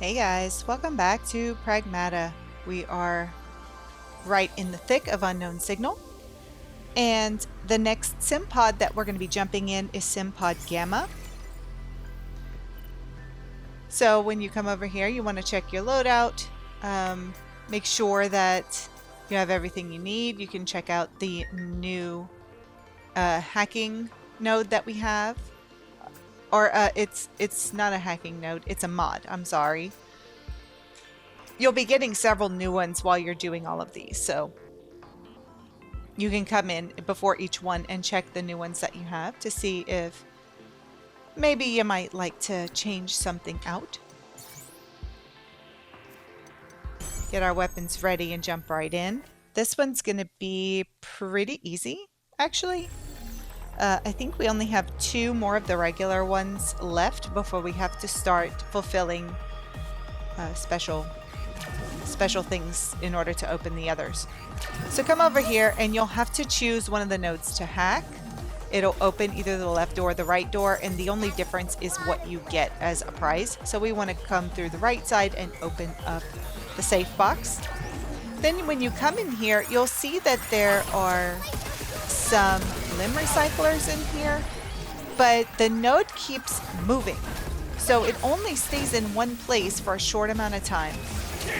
Hey guys, welcome back to Pragmata. We are right in the thick of Unknown Signal, and the next sim pod that we're going to be jumping in is sim pod Gamma. So when you come over here, you want to check your loadout, make sure that you have everything you need. You can check out the new hacking node that we have, or it's not a hacking node, it's a mod, I'm sorry. You'll be getting several new ones while you're doing all of these, so you can come in before each one and check the new ones that you have to see if maybe you might like to change something out. Get our weapons ready and jump right in. This one's going to be pretty easy, actually. I think we only have 2 more of the regular ones left before we have to start fulfilling special things in order to open the others. So come over here and you'll have to choose one of the nodes to hack. It'll open either the left door or the right door, and the only difference is what you get as a prize. So we want to come through the right side and open up the safe box. Then when you come in here, you'll see that there are some limb recyclers in here, but the node keeps moving. So it only stays in one place for a short amount of time,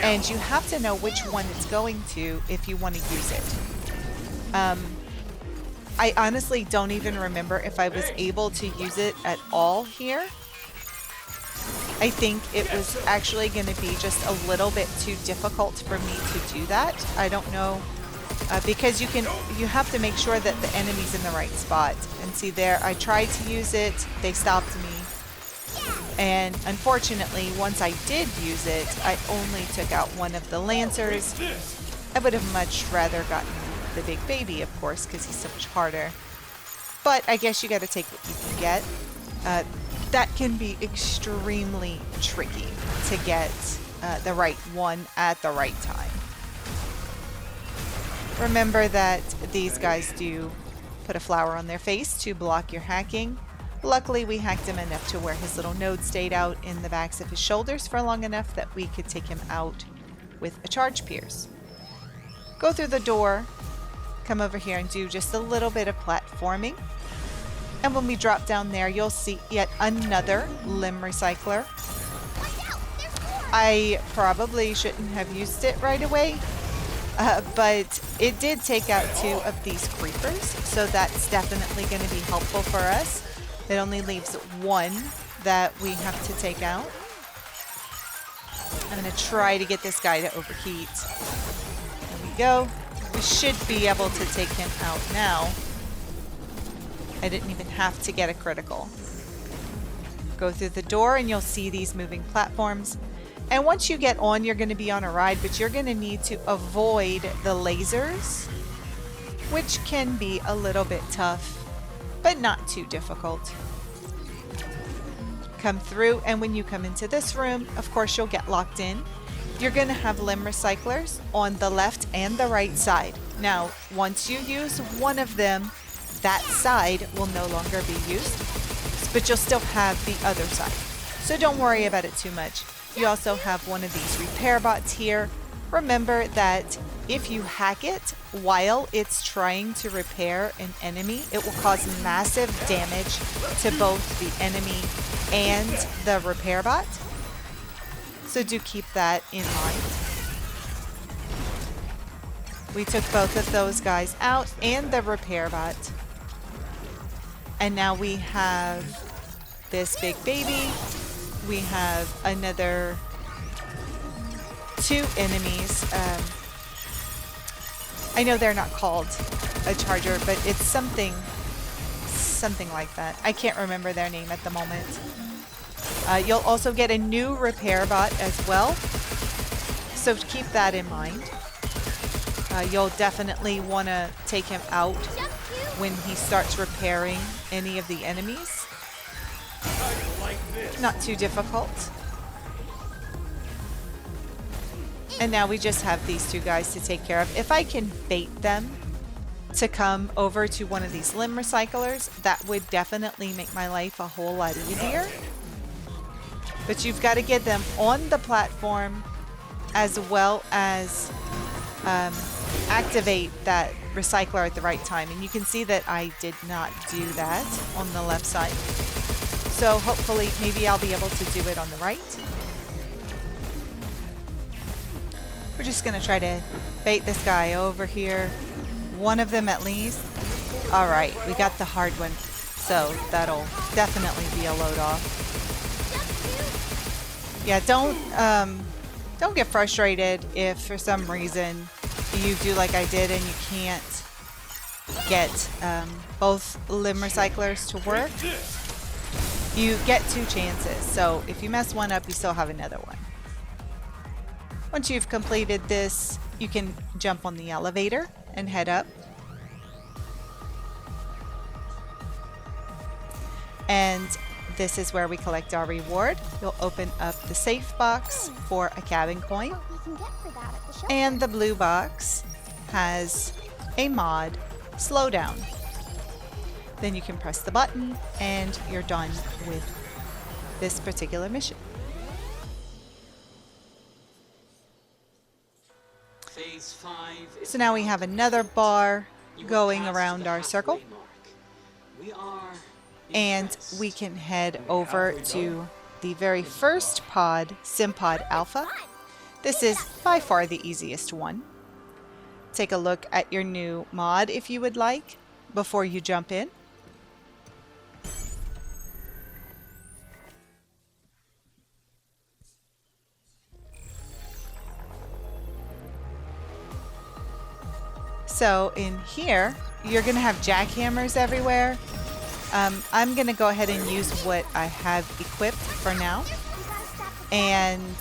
and you have to know which one it's going to if you want to use it. I honestly don't even remember if I was able to use it at all here. I think it was actually going to be just a little bit too difficult for me to do that. I don't know, because you have to make sure that the enemy's in the right spot. And see there, I tried to use it, they stopped me. And unfortunately, once I did use it, I only took out one of the Lancers. I would have much rather gotten the big baby, of course, because he's so much harder. But I guess you got to take what you can get. That can be extremely tricky to get the right one at the right time. Remember that these guys do put a flower on their face to block your hacking. Luckily, we hacked him enough to where his little node stayed out in the backs of his shoulders for long enough that we could take him out with a charge pierce. Go through the door, come over here and do just a little bit of platforming. And when we drop down there, you'll see yet another limb recycler. I probably shouldn't have used it right away, but it did take out 2 of these creepers, so that's definitely going to be helpful for us. It only leaves 1 that we have to take out. I'm going to try to get this guy to overheat. There we go. We should be able to take him out now. I didn't even have to get a critical. Go through the door and you'll see these moving platforms. And once you get on, you're going to be on a ride, but you're going to need to avoid the lasers, which can be a little bit tough, but not too difficult. Come through, and when you come into this room, of course, you'll get locked in. You're going to have limb recyclers on the left and the right side. Now, once you use one of them, that side will no longer be used, but you'll still have the other side. So don't worry about it too much. You also have one of these repair bots here. Remember that if you hack it while it's trying to repair an enemy, it will cause massive damage to both the enemy and the repair bot. So do keep that in mind. We took both of those guys out and the repair bot. And now we have this big baby. We have another 2 enemies. I know they're not called a charger, but it's something like that. I can't remember their name at the moment. You'll also get a new repair bot as well, so keep that in mind. You'll definitely want to take him out when he starts repairing any of the enemies. Not too difficult. And now we just have these 2 guys to take care of. If I can bait them to come over to one of these limb recyclers, that would definitely make my life a whole lot easier. But you've got to get them on the platform as well as activate that recycler at the right time. And you can see that I did not do that on the left side. So hopefully maybe I'll be able to do it on the right. We're just going to try to bait this guy over here. One of them at least. All right, we got the hard one. So that'll definitely be a load off. Yeah, don't get frustrated if for some reason you do like I did and you can't get both limb recyclers to work. You get 2 chances. So if you mess one up, you still have another one. Once you've completed this, you can jump on the elevator and head up. And this is where we collect our reward. You'll open up the safe box for a cabin coin. And the blue box has a mod, slowdown. Then you can press the button and you're done with this particular mission. So now we have another bar going around our circle. And we can head over to the very first pod, SimPod Alpha. This is by far the easiest one. Take a look at your new mod if you would like before you jump in. So in here, you're going to have jackhammers everywhere. I'm going to go ahead and use what I have equipped for now. And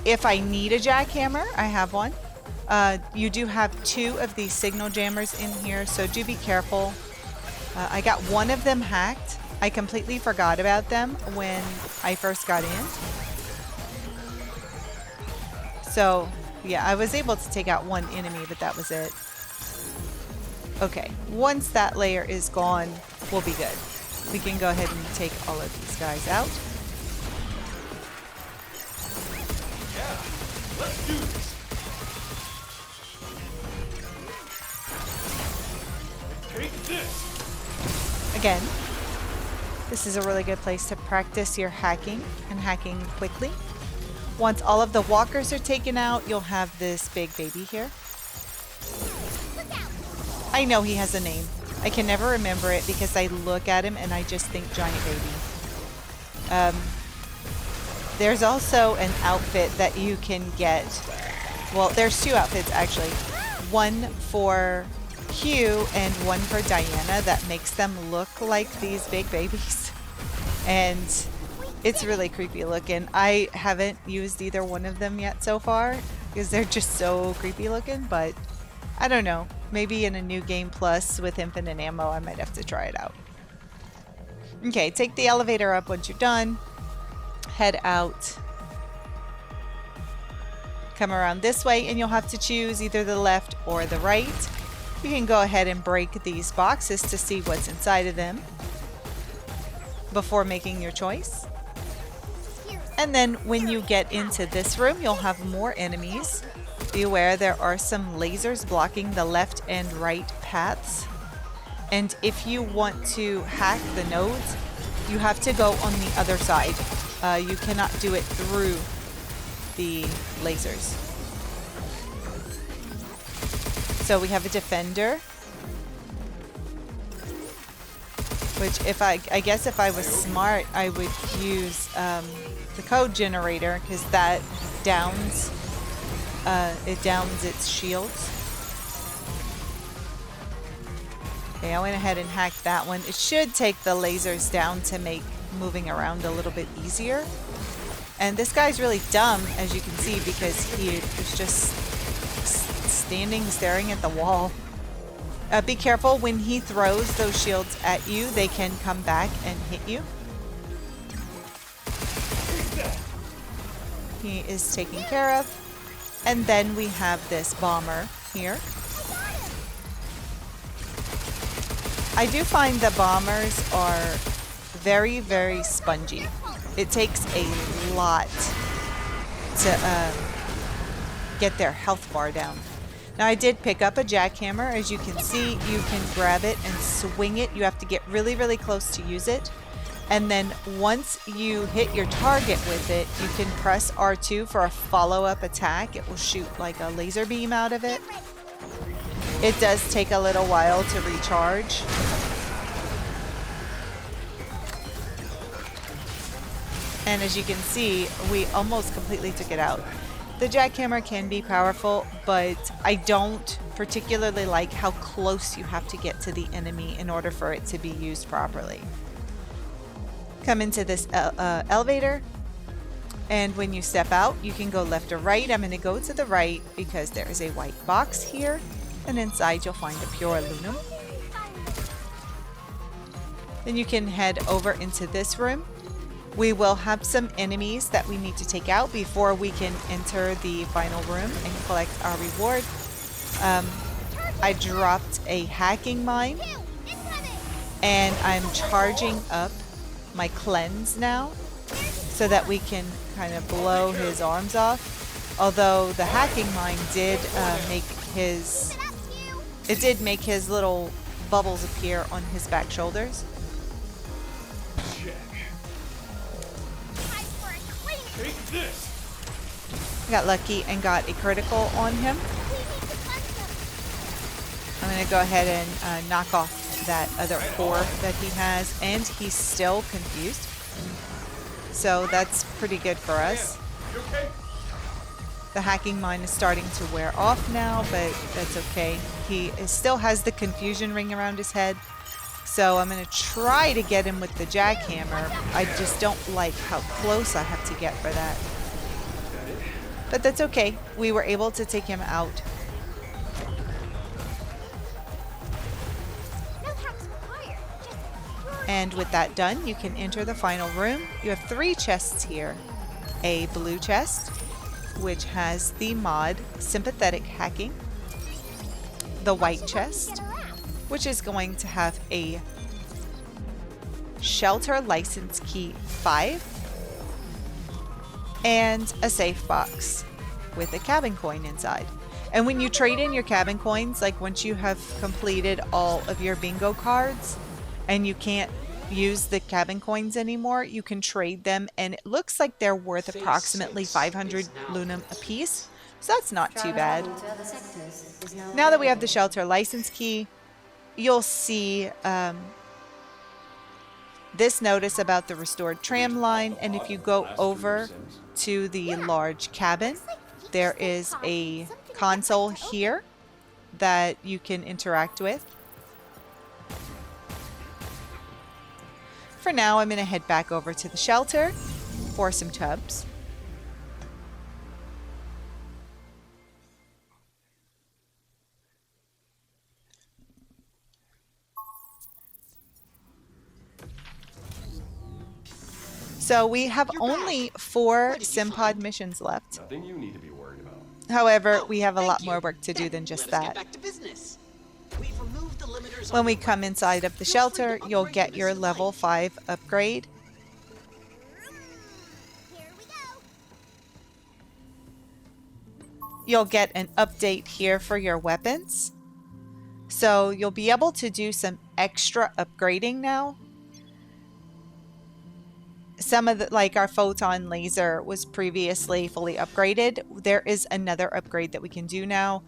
if I need a jackhammer, I have one. You do have 2 of these signal jammers in here, so do be careful. I got one of them hacked. I completely forgot about them when I first got in. So yeah, I was able to take out one enemy, but that was it. Okay, once that layer is gone, we'll be good. We can go ahead and take all of these guys out. Yeah, let's do this. Take this. Again, this is a really good place to practice your hacking and hacking quickly. Once all of the walkers are taken out, you'll have this big baby here. I know he has a name. I can never remember it because I look at him and I just think giant baby. There's also an outfit that you can get. Well, there's 2 outfits actually. One for Hugh and one for Diana that makes them look like these big babies. And it's really creepy looking. I haven't used either one of them yet so far because they're just so creepy looking, but I don't know. Maybe in a new game plus with infinite ammo, I might have to try it out. Okay, take the elevator up once you're done. Head out. Come around this way and you'll have to choose either the left or the right. You can go ahead and break these boxes to see what's inside of them before making your choice. And then when you get into this room, you'll have more enemies. Be aware there are some lasers blocking the left and right paths. And if you want to hack the nodes, you have to go on the other side. You cannot do it through the lasers. So we have a defender, which if I guess if I was smart, I would use the code generator because that downs. It downs its shields. Okay, I went ahead and hacked that one. It should take the lasers down to make moving around a little bit easier. And this guy's really dumb, as you can see, because he is just standing staring at the wall. Be careful when he throws those shields at you, they can come back and hit you. He is taken care of. And then we have this bomber here. I do find the bombers are very, very spongy. It takes a lot to get their health bar down. Now I did pick up a jackhammer. As you can see, you can grab it and swing it. You have to get really, really close to use it. And then once you hit your target with it, you can press R2 for a follow-up attack. It will shoot like a laser beam out of it. It does take a little while to recharge. And as you can see, we almost completely took it out. The jackhammer can be powerful, but I don't particularly like how close you have to get to the enemy in order for it to be used properly. Come into this elevator, and when you step out, you can go left or right. I'm going to go to the right because there is a white box here, and inside you'll find a pure aluminum. Then you can head over into this room. We will have some enemies that we need to take out before we can enter the final room and collect our reward. I dropped a hacking mine, and I'm charging up my cleanse now so that we can kind of blow his arms off. Although the hacking mine did make his little bubbles appear on his back shoulders. Take this. Got lucky and got a critical on him. I'm going to go ahead and knock off that other core that he has, and he's still confused. So that's pretty good for us. You okay? The hacking mine is starting to wear off now, but that's okay. He still has the confusion ring around his head. So I'm going to try to get him with the jackhammer. I just don't like how close I have to get for that. But that's okay. We were able to take him out. And with that done, you can enter the final room. You have 3 chests here. A blue chest, which has the mod Sympathetic Hacking. The white chest, which is going to have a Shelter License Key 5 and a safe box with a cabin coin inside. And when you trade in your cabin coins, like once you have completed all of your bingo cards and you can't use the cabin coins anymore, you can trade them, and it looks like they're worth approximately 500 lunam apiece. So that's not too bad. Now that we have the Shelter License Key, you'll see this notice about the restored tram line, and if you go over to the large cabin, there is a console here that you can interact with. For now, I'm going to head back over to the shelter for some tubs. So we have only 4 SimPod missions left. Nothing you need to be worried about. However, we have a lot more work to do than just that. When we come inside of the shelter, you'll get your level 5 upgrade. You'll get an update here for your weapons. So you'll be able to do some extra upgrading now. Some of the, like our photon laser was previously fully upgraded. There is another upgrade that we can do now.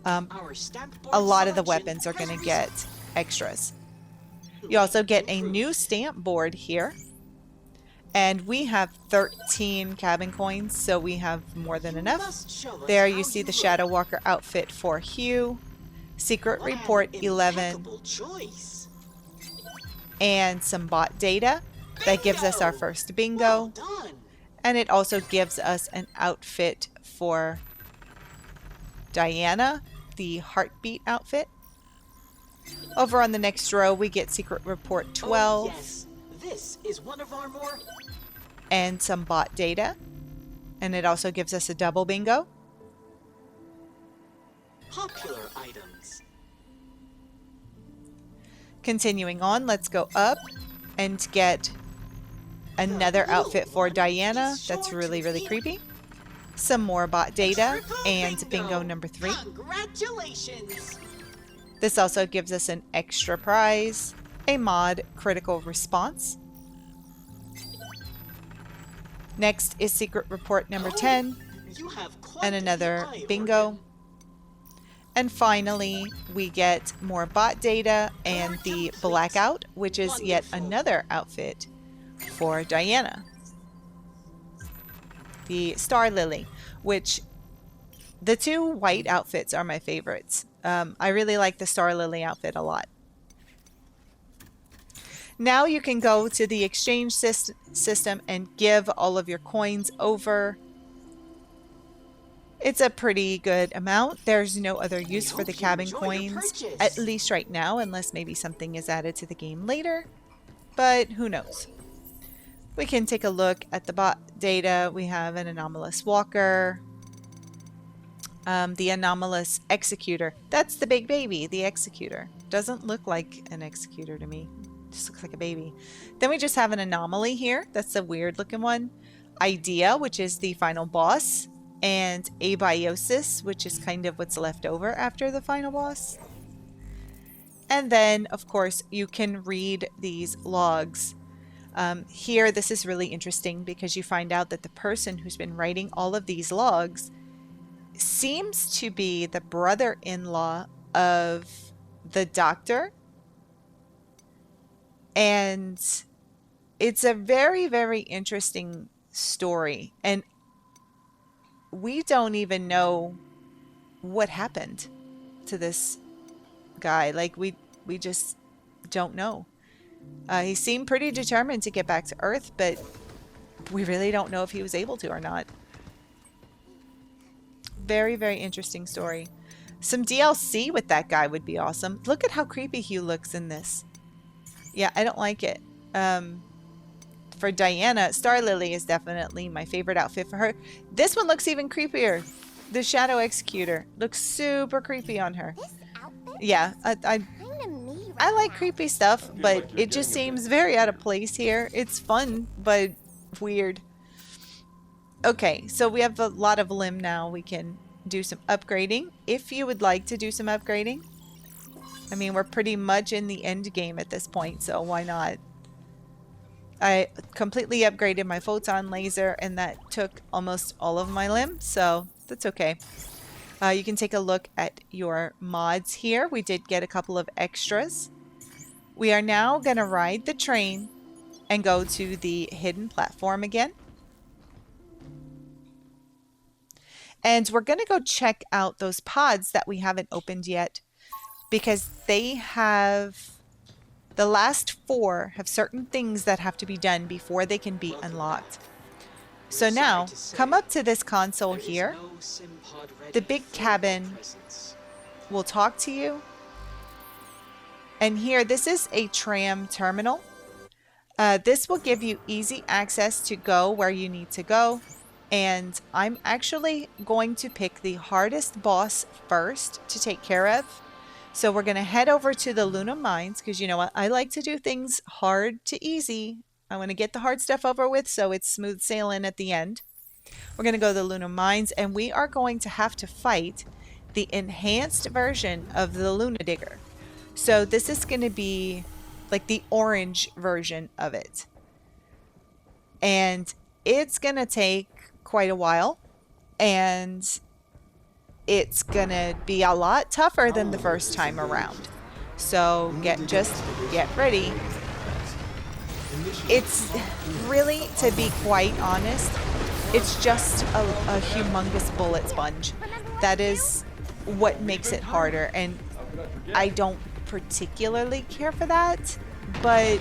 A lot of the weapons are going to get extras. You also get a new stamp board here. And we have 13 cabin coins, so we have more than enough. There you see the Shadow Walker outfit for Hugh. Secret Report 11. And some bot data. That gives us our first bingo. And it also gives us an outfit for Diana, the Heartbeat outfit. Over on the next row, we get Secret Report 12. Oh, yes. This is one of our more... And some bot data. And it also gives us a double bingo. popular items. Continuing on, let's go up and get Another outfit for Diana. That's really, really creepy. Some more bot data and bingo number 3. Congratulations! This also gives us an extra prize, a mod critical response. Next is secret report number 10 You have quite and another the eye bingo. organ. And finally, we get more bot data and the blackout, which is yet another outfit for Diana. The Star Lily, which the 2 white outfits are my favorites. I really like the Star Lily outfit a lot. Now you can go to the exchange system and give all of your coins over. It's a pretty good amount. There's no other use for the cabin coins, at least right now, unless maybe something is added to the game later. But who knows? We can take a look at the bot data. We have an anomalous walker. The anomalous executor. That's the big baby, the executor. Doesn't look like an executor to me. Just looks like a baby. Then we just have an anomaly here. That's a weird looking one. Idea, which is the final boss. And abiosis, which is kind of what's left over after the final boss. And then, of course, you can read these logs. Here, this is really interesting because you find out that the person who's been writing all of these logs seems to be the brother-in-law of the doctor. And it's a very, very interesting story. And we don't even know what happened to this guy. Like, we just don't know. He seemed pretty determined to get back to Earth, but we really don't know if he was able to or not. Very, very interesting story. Some DLC with that guy would be awesome. Look at how creepy he looks in this. Yeah, I don't like it. For Diana, Star Lily is definitely my favorite outfit for her. This one looks even creepier. The Shadow Executor looks super creepy on her. Yeah, I like creepy stuff, but it just seems very out of place here. It's fun, but weird. Okay, so we have a lot of limb now. We can do some upgrading if you would like to do some upgrading. I mean, we're pretty much in the end game at this point, so why not? I completely upgraded my photon laser, and that took almost all of my limb, so that's okay. You can take a look at your mods here. We did get a couple of extras. We are now going to ride the train and go to the hidden platform again. And we're going to go check out those pods that we haven't opened yet, because they have, the last 4 have certain things that have to be done before they can be unlocked. So now, come up to this console here. The big cabin will talk to you. And here, this is a tram terminal. This will give you easy access to go where you need to go. And I'm actually going to pick the hardest boss first to take care of. So we're going to head over to the Luna Mines, because you know what? I like to do things hard to easy. I want to get the hard stuff over with so it's smooth sailing at the end. We're going to go to the Luna Mines, and we are going to have to fight the enhanced version of the LunaDigger. So this is going to be like the orange version of it. And it's going to take quite a while. And it's going to be a lot tougher than the first time around. So get ready. It's really, to be quite honest, it's just a humongous bullet sponge. That is what makes it harder, and I don't particularly care for that, but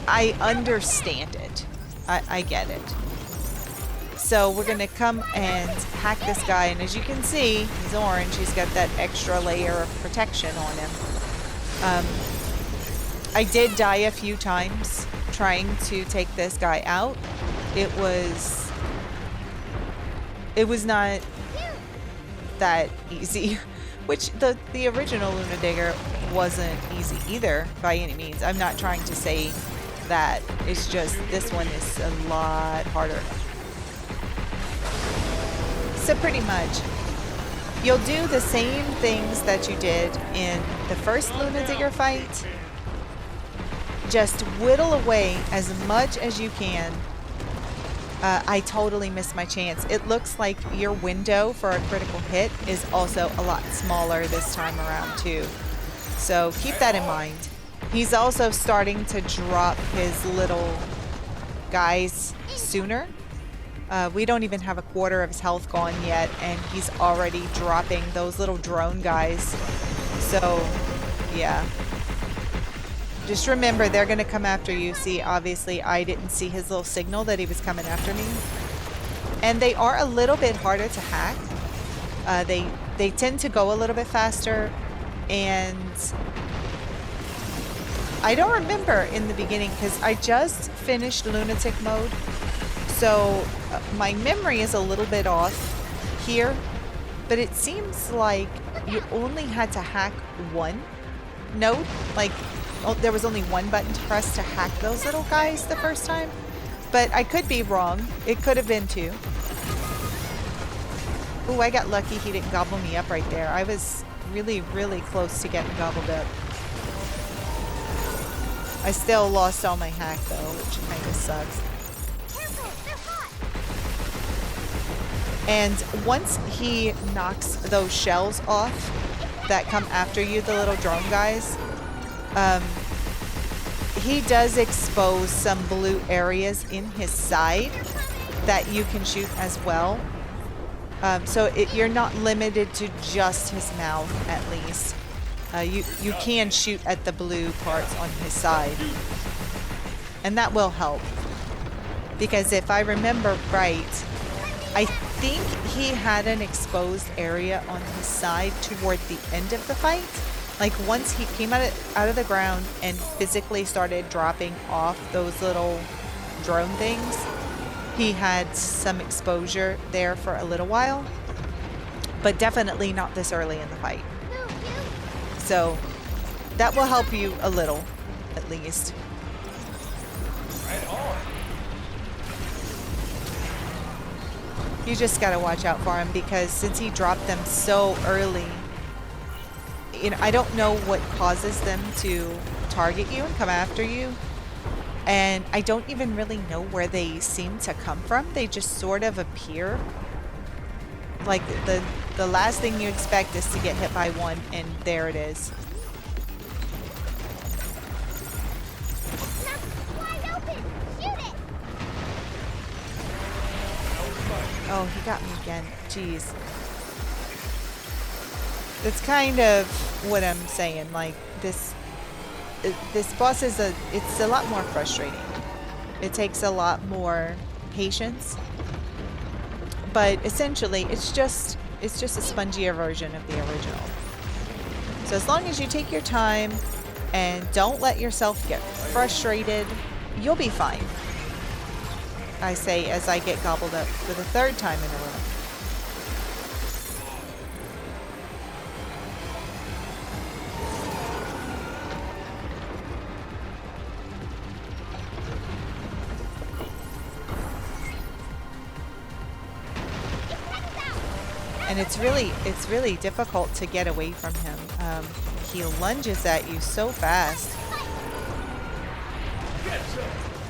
I understand it. I get it. So we're going to come and hack this guy, and as you can see, he's orange. He's got that extra layer of protection on him. I did die a few times trying to take this guy out. It was not that easy, which the original LunaDigger wasn't easy either by any means. I'm not trying to say that. It's just this one is a lot harder. So pretty much, you'll do the same things that you did in the first LunaDigger fight. Just whittle away as much as you can. I totally missed my chance. It looks like your window for a critical hit is also a lot smaller this time around too. So keep that in mind. He's also starting to drop his little guys sooner. We don't even have a quarter of his health gone yet, and he's already dropping those little drone guys. So, yeah. Just remember, they're going to come after you. See, obviously, I didn't see his little signal that he was coming after me. And they are a little bit harder to hack. They tend to go a little bit faster, and I don't remember in the beginning because I just finished lunatic mode. So my memory is a little bit off here, but it seems like you only had to hack one node. Like, there was only one button to press to hack those little guys the first time. But I could be wrong. It could have been two. Ooh, I got lucky he didn't gobble me up right there. I was really, really close to getting gobbled up. I still lost all my hack though, which kind of sucks. And once he knocks those shells off that come after you, the little drone guys, he does expose some blue areas in his side that you can shoot as well. So you're not limited to just his mouth, at least. You can shoot at the blue parts on his side. And that will help. Because if I remember right, I think he had an exposed area on his side toward the end of the fight. Like once he came out of the ground and physically started dropping off those little drone things, he had some exposure there for a little while, but definitely not this early in the fight. So that will help you a little, at least. Right on. You just gotta watch out for him because since he dropped them so early, you know, I don't know what causes them to target you and come after you. And I don't even really know where they seem to come from. They just sort of appear. Like the last thing you expect is to get hit by one, and there it is. Oh, he got me again. Jeez. That's kind of what I'm saying. Like this boss is it's a lot more frustrating. It takes a lot more patience. But essentially, it's just a spongier version of the original. So as long as you take your time and don't let yourself get frustrated, you'll be fine. I say as I get gobbled up for the third time in a row. And it's really difficult to get away from him. He lunges at you so fast.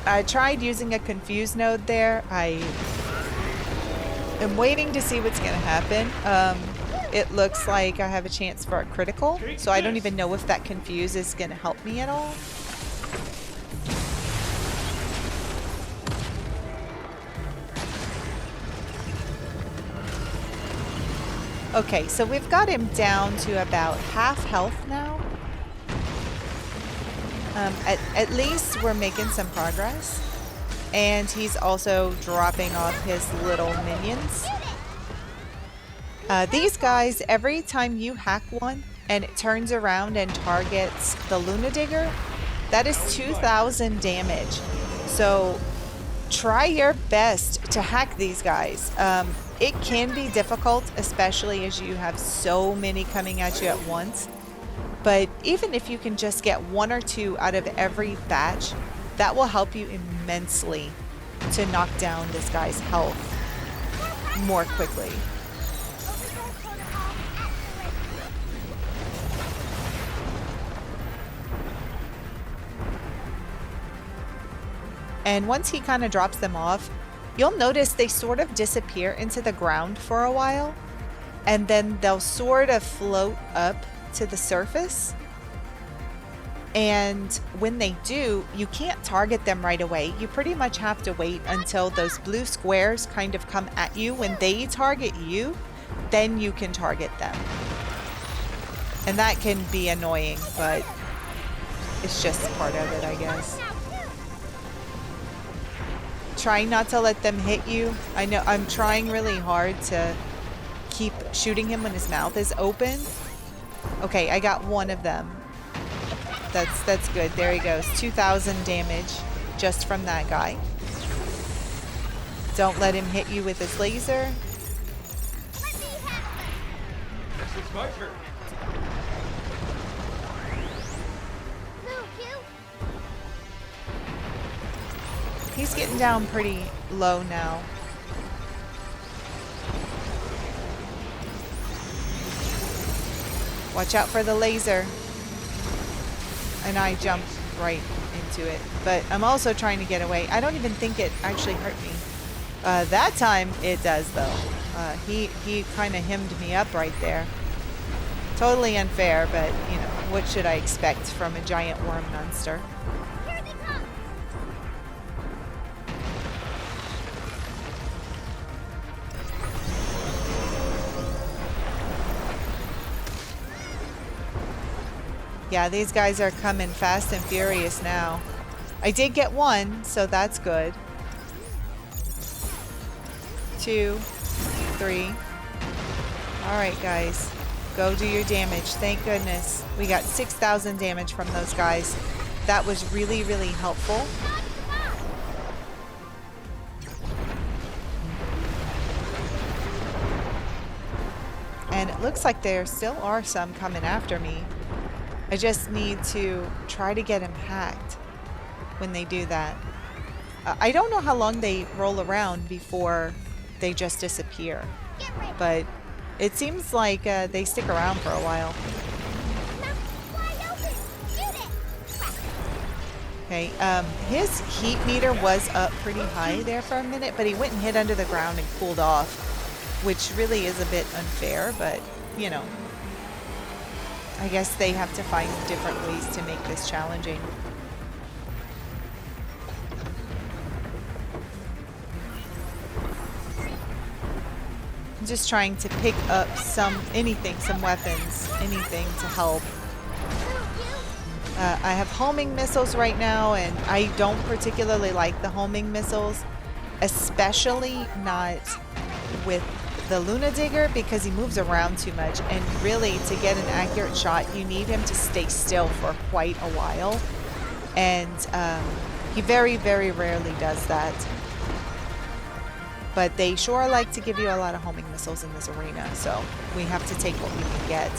I tried using a confuse node there. I am waiting to see what's going to happen. It looks like I have a chance for a critical, so I don't even know if that confuse is going to help me at all. Okay, so we've got him down to about half health now. At least we're making some progress. And he's also dropping off his little minions. These guys, every time you hack one and it turns around and targets the LunaDigger, that is 2,000 damage. So try your best to hack these guys. It can be difficult, especially as you have so many coming at you at once. But even if you can just get one or two out of every batch, that will help you immensely to knock down this guy's health more quickly. And once he kind of drops them off, you'll notice they sort of disappear into the ground for a while, and then they'll sort of float up to the surface. And when they do, you can't target them right away. You pretty much have to wait until those blue squares kind of come at you. When they target you, then you can target them. And that can be annoying, but it's just part of it, I guess. Try not to let them hit you. I know I'm trying really hard to keep shooting him when his mouth is open. Okay, I got one of them. That's good. There he goes. 2,000 damage just from that guy. Don't let him hit you with his laser. Guess it's my turn. He's getting down pretty low now. Watch out for the laser. And I jumped right into it. But I'm also trying to get away. I don't even think it actually hurt me. That time it does though. He kind of hemmed me up right there. Totally unfair, but you know, what should I expect from a giant worm monster? Here they come. Yeah, these guys are coming fast and furious now. I did get one, so that's good. 2, 3. All right, guys. Go do your damage. Thank goodness. We got 6,000 damage from those guys. That was really, really helpful. And it looks like there still are some coming after me. I just need to try to get him hacked when they do that. I don't know how long they roll around before they just disappear, but it seems like they stick around for a while. Okay, his heat meter was up pretty high there for a minute, but he went and hid under the ground and cooled off, which really is a bit unfair, but you know. I guess they have to find different ways to make this challenging. I'm just trying to pick up some weapons, anything to help. I have homing missiles right now, and I don't particularly like the homing missiles, especially not with the LunaDigger, because he moves around too much, and really to get an accurate shot you need him to stay still for quite a while, and he very, very rarely does that. But they sure like to give you a lot of homing missiles in this arena, so we have to take what we can get.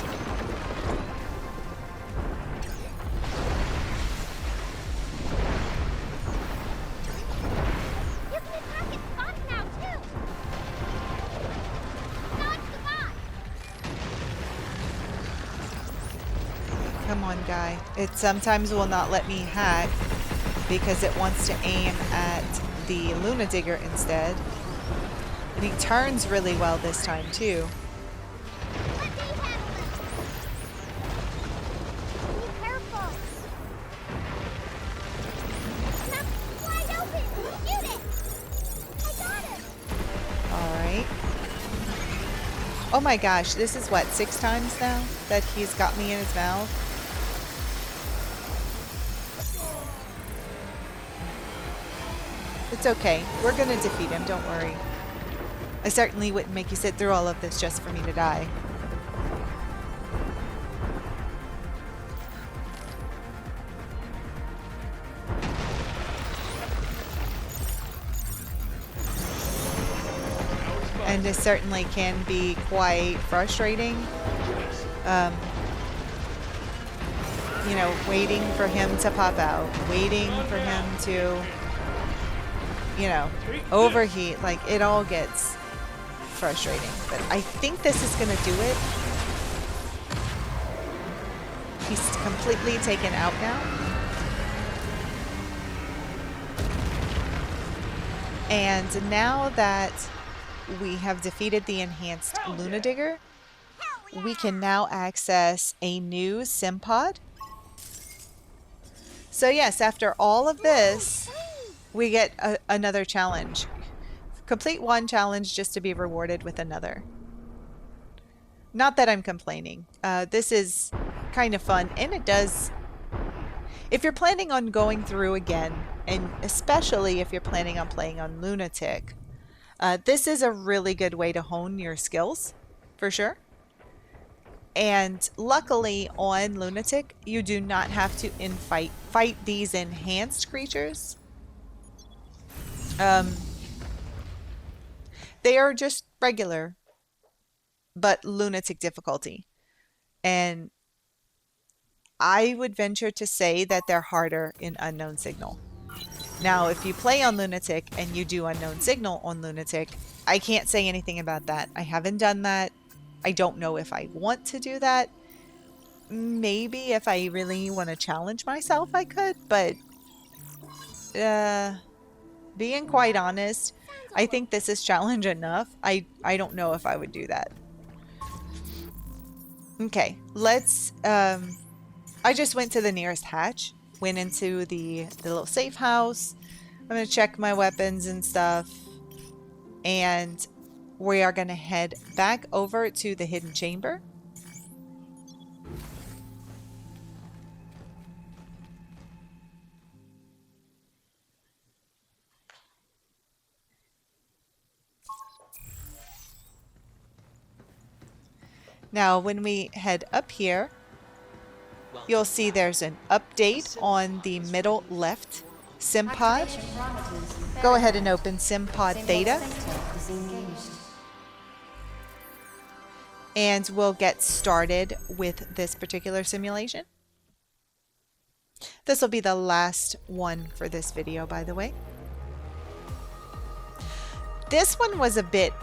Come on, guy. It sometimes will not let me hack because it wants to aim at the LunaDigger instead. And he turns really well this time, too. Alright. Oh my gosh, this is what, 6 times now that he's got me in his mouth? It's okay. We're gonna defeat him, don't worry. I certainly wouldn't make you sit through all of this just for me to die. And this certainly can be quite frustrating. you know, waiting for him to pop out, waiting for him to, you know, overheat. Like, it all gets frustrating. But I think this is going to do it. He's completely taken out now. And now that we have defeated the enhanced LunaDigger, we can now access a new sim pod. So yes, after all of this, we get another challenge. Complete one challenge just to be rewarded with another. Not that I'm complaining. This is kind of fun, and it does... If you're planning on going through again, and especially if you're planning on playing on Lunatic, this is a really good way to hone your skills, for sure. And luckily on Lunatic, you do not have to fight these enhanced creatures. They are just regular, but Lunatic difficulty. And I would venture to say that they're harder in Unknown Signal. Now, if you play on Lunatic and you do Unknown Signal on Lunatic, I can't say anything about that. I haven't done that. I don't know if I want to do that. Maybe if I really want to challenge myself, I could, but being quite honest, I think this is challenge enough. I don't know if I would do that. Okay, let's... I just went to the nearest hatch, went into the little safe house. I'm going to check my weapons and stuff. And we are going to head back over to the hidden chamber. Now, when we head up here, you'll see there's an update on the middle left sim pod. Go ahead and open Pod Theta. And we'll get started with this particular simulation. This will be the last one for this video, by the way. This one was a bit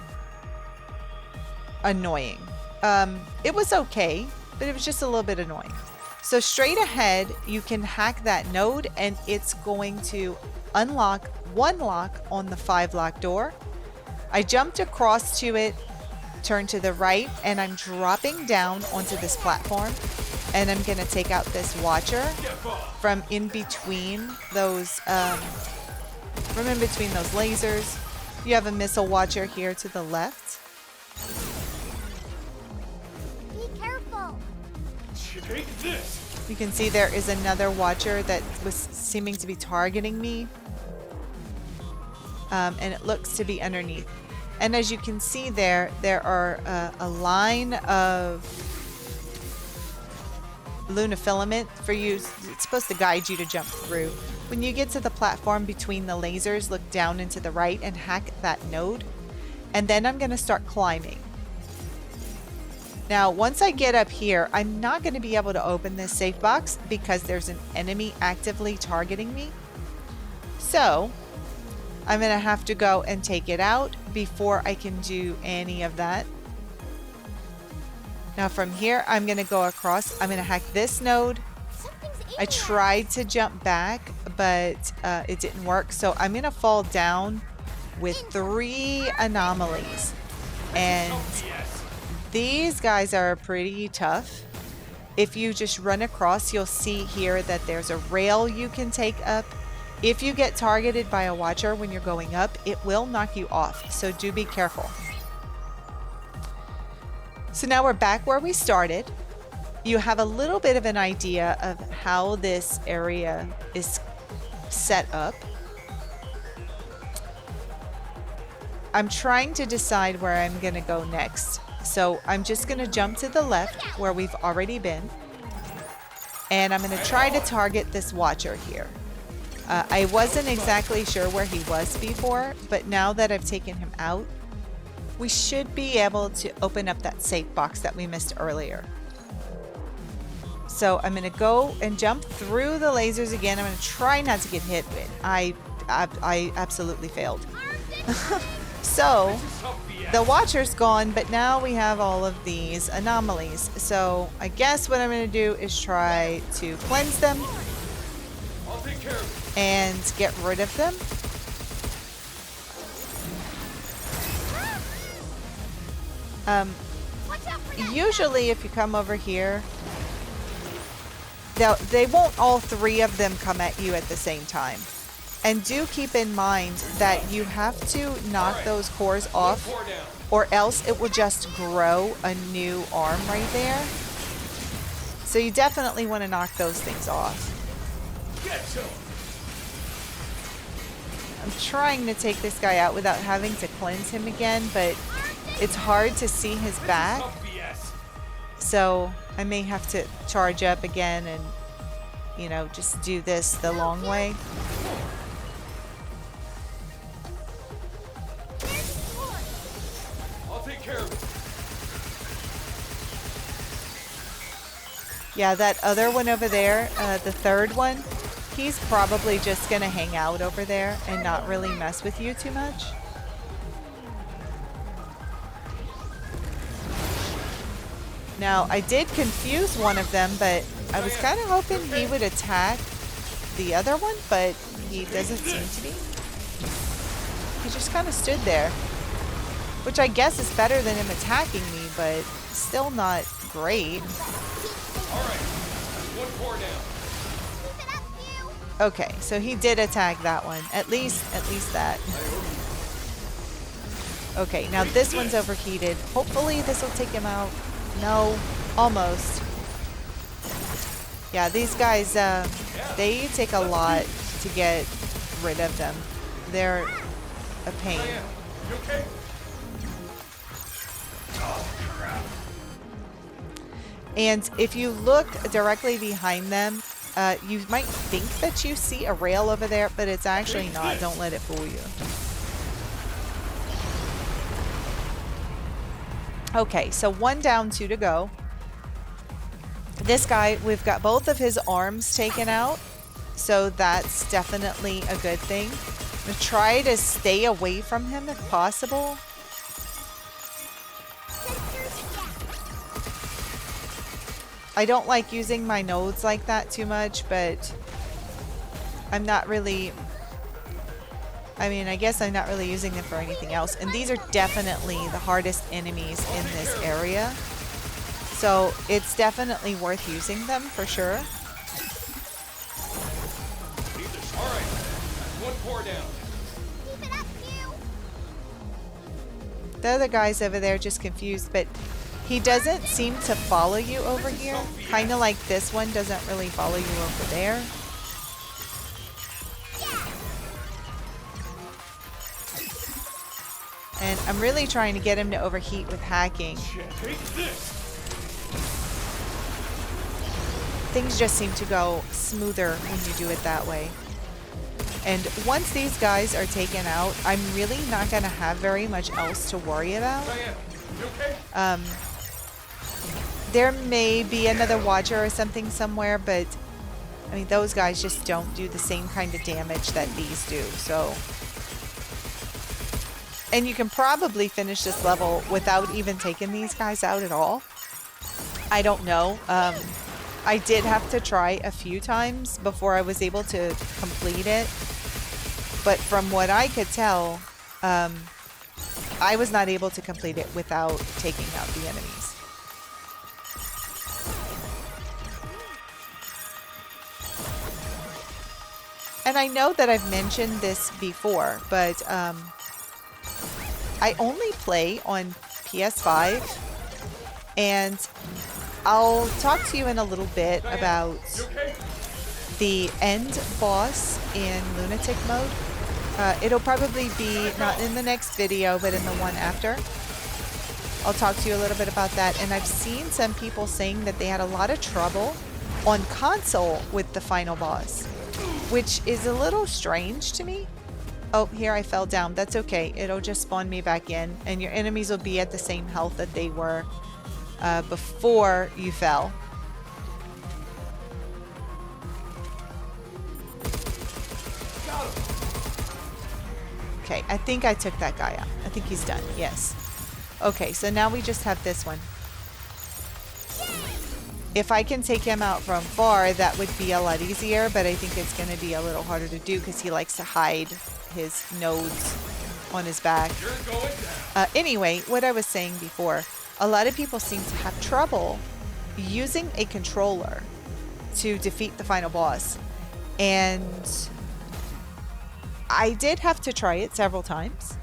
annoying. It was okay, but it was just a little bit annoying. So straight ahead, you can hack that node and it's going to unlock one lock on the 5-lock door. I jumped across to it, turned to the right, and I'm dropping down onto this platform. And I'm going to take out this watcher from in between those lasers. You have a missile watcher here to the left. Take this. You can see there is another watcher that was seeming to be targeting me. And it looks to be underneath. And as you can see there are a line of Luna filament for you. It's supposed to guide you to jump through. When you get to the platform between the lasers, look down and to the right and hack that node. And then I'm going to start climbing. Now, once I get up here, I'm not going to be able to open this safe box because there's an enemy actively targeting me. So, I'm going to have to go and take it out before I can do any of that. Now, from here, I'm going to go across. I'm going to hack this node. I tried to jump back, but it didn't work. So, I'm going to fall down with 3 anomalies. And these guys are pretty tough. If you just run across, you'll see here that there's a rail you can take up. If you get targeted by a watcher when you're going up, it will knock you off. So do be careful. So now we're back where we started. You have a little bit of an idea of how this area is set up. I'm trying to decide where I'm going to go next. So I'm just going to jump to the left where we've already been. And I'm going to try to target this watcher here. I wasn't exactly sure where he was before, but now that I've taken him out, we should be able to open up that safe box that we missed earlier. So I'm going to go and jump through the lasers again. I'm going to try not to get hit with. I absolutely failed. So the Watcher's gone, but now we have all of these anomalies. So I guess what I'm going to do is try to cleanse them I'll take care of it. and get rid of them. Usually if you come over here, they won't all three of them come at you at the same time. And do keep in mind that you have to knock those cores off, or else it will just grow a new arm right there. So you definitely want to knock those things off. I'm trying to take this guy out without having to cleanse him again, but it's hard to see his back. So I may have to charge up again and, you know, just do this the long way. I'll take care of it. Yeah, that other one over there, the third one, he's probably just gonna hang out over there and not really mess with you too much. Now, I did confuse one of them, but I was kind of hoping he would attack the other one, but he doesn't seem to be. He just kind of stood there, which I guess is better than him attacking me, but still not great. All right, one core down. Okay, so he did attack that one. At least that. Okay, now this one's overheated. Hopefully this will take him out. No, almost. Yeah, these guys, they take a lot to get rid of them. They're a pain. You okay? Oh, crap. And if you look directly behind them, you might think that you see a rail over there, but it's actually not. Don't let it fool you. Okay, so 1 down, 2 to go. This guy, we've got both of his arms taken out, so that's definitely a good thing. I'm gonna try to stay away from him if possible. I don't like using my nodes like that too much, but I'm not really... I mean, I guess I'm not really using them for anything else. And these are definitely the hardest enemies in this area. So it's definitely worth using them for sure. All right, one core down. The other guy's over there just confused, but he doesn't seem to follow you over here. Kind of like this one doesn't really follow you over there. And I'm really trying to get him to overheat with hacking. Take this. Things just seem to go smoother when you do it that way. And once these guys are taken out, I'm really not going to have very much else to worry about. Diane, you okay? There may be another Watcher or something somewhere, but I mean, those guys just don't do the same kind of damage that these do, so... And you can probably finish this level without even taking these guys out at all. I don't know. I did have to try a few times before I was able to complete it. But from what I could tell, I was not able to complete it without taking out the enemies. And I know that I've mentioned this before, but I only play on PS5, and I'll talk to you in a little bit about the end boss in lunatic mode. It'll probably be not in the next video, but in the one after. I'll talk to you a little bit about that. And I've seen some people saying that they had a lot of trouble on console with the final boss, which is a little strange to me. Oh, here I fell down. That's okay. It'll just spawn me back in, and your enemies will be at the same health that they were before you fell. Okay, I think I took that guy out. I think he's done. Yes. Okay, so now we just have this one. If I can take him out from far, that would be a lot easier, but I think it's going to be a little harder to do because he likes to hide his nodes on his back. You're going down. Anyway, what I was saying before, a lot of people seem to have trouble using a controller to defeat the final boss. And I did have to try it several times.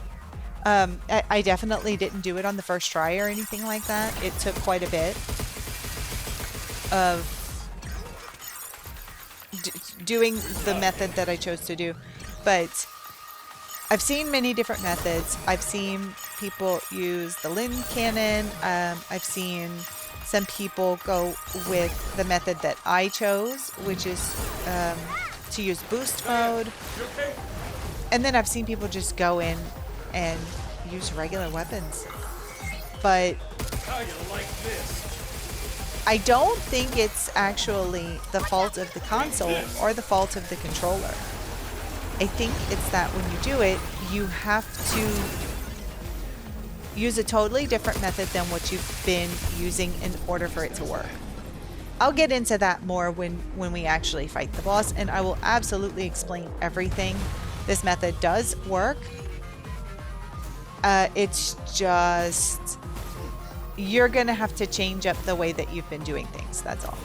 I definitely didn't do it on the first try or anything like that. It took quite a bit of doing the method that I chose to do. But I've seen many different methods. I've seen people use the Lin cannon. I've seen some people go with the method that I chose, which is to use boost mode. You okay? And then I've seen people just go in and use regular weapons. But How you like this? I don't think it's actually the fault of the console or the fault of the controller. I think it's that when you do it, you have to use a totally different method than what you've been using in order for it to work. I'll get into that more when we actually fight the boss, and I will absolutely explain everything. This method does work. It's just you're gonna have to change up the way that you've been doing things. That's all.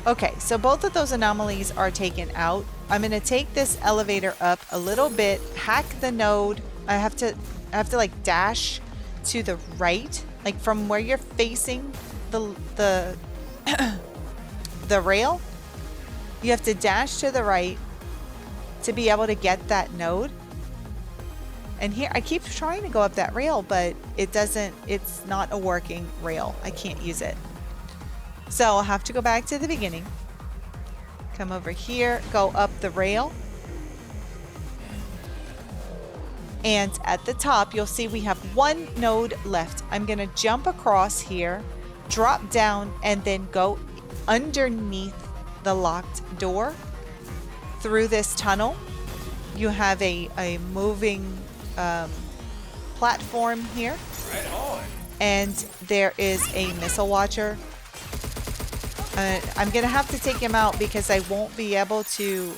Okay, so both of those anomalies are taken out. I'm gonna take this elevator up a little bit, hack the node. I have to like dash to the right, like from where you're facing the the rail. You have to dash to the right to be able to get that node. And here, I keep trying to go up that rail, but it's not a working rail. I can't use it. So I'll have to go back to the beginning. Come over here, go up the rail. And at the top, you'll see we have one node left. I'm gonna jump across here, drop down, and then go underneath the locked door through this tunnel. You have a moving platform here, Right on. and there is a missile watcher. I'm gonna have to take him out because I won't be able to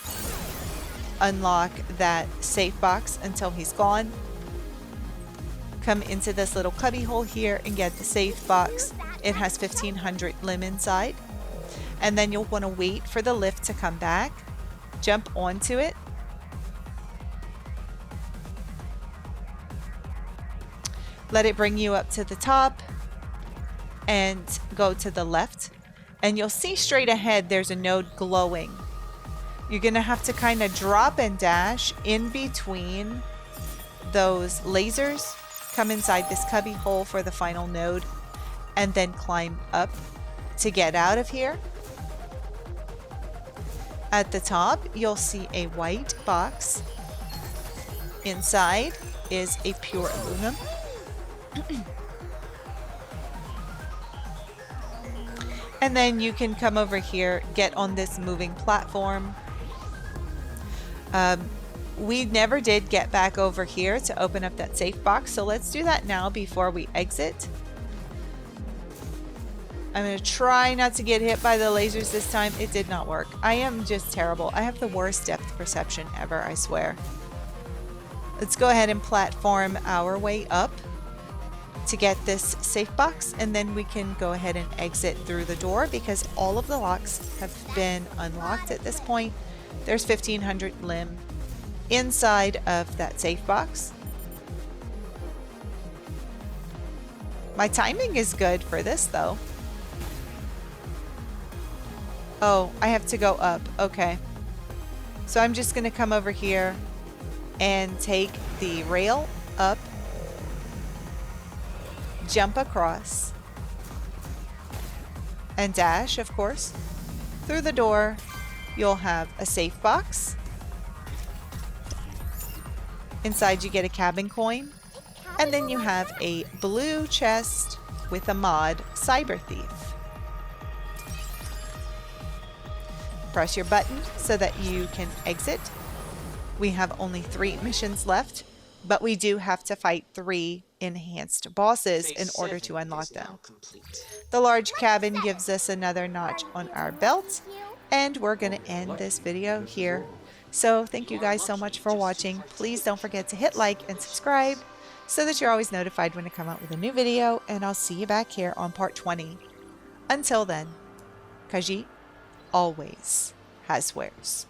unlock that safe box until he's gone. Come into this little cubby hole here and get the safe box. It has 1500 lim inside, and then you'll want to wait for the lift to come back, jump onto it, let it bring you up to the top, and go to the left, and you'll see straight ahead there's a node glowing. You're gonna have to kind of drop and dash in between those lasers, come inside this cubby hole for the final node, and then climb up to get out of here. At the top, you'll see a white box. Inside is a pure aluminum. And then you can come over here, get on this moving platform. We never did get back over here to open up that safe box, so let's do that now before we exit. I'm going to try not to get hit by the lasers this time. It did not work. I am just terrible. I have the worst depth perception ever, I swear. Let's go ahead and platform our way up to get this safe box, and then we can go ahead and exit through the door because all of the locks have been unlocked at this point. There's 1500 lim inside of that safe box. My timing is good for this though. Oh, I have to go up. Okay. So I'm just going to come over here and take the rail up, jump across, and dash, of course. Through the door, you'll have a safe box. Inside you get a cabin coin, and then you have a blue chest with a mod, Cyber Thief. Press your button so that you can exit. We have only 3 missions left. but we do have to fight 3 enhanced bosses in Phase order to 7 unlock is them. now complete. The large cabin gives us another notch on our belt, and we're going to Oh, you're end this lucky. video This is here. all. So thank you You're guys so lucky much for just to watching. Please don't forget participate to in hit this like and subscribe simulations. so that you're always notified when I come out with a new video, and I'll see you back here on part 20. Until then, Khajiit always has wares.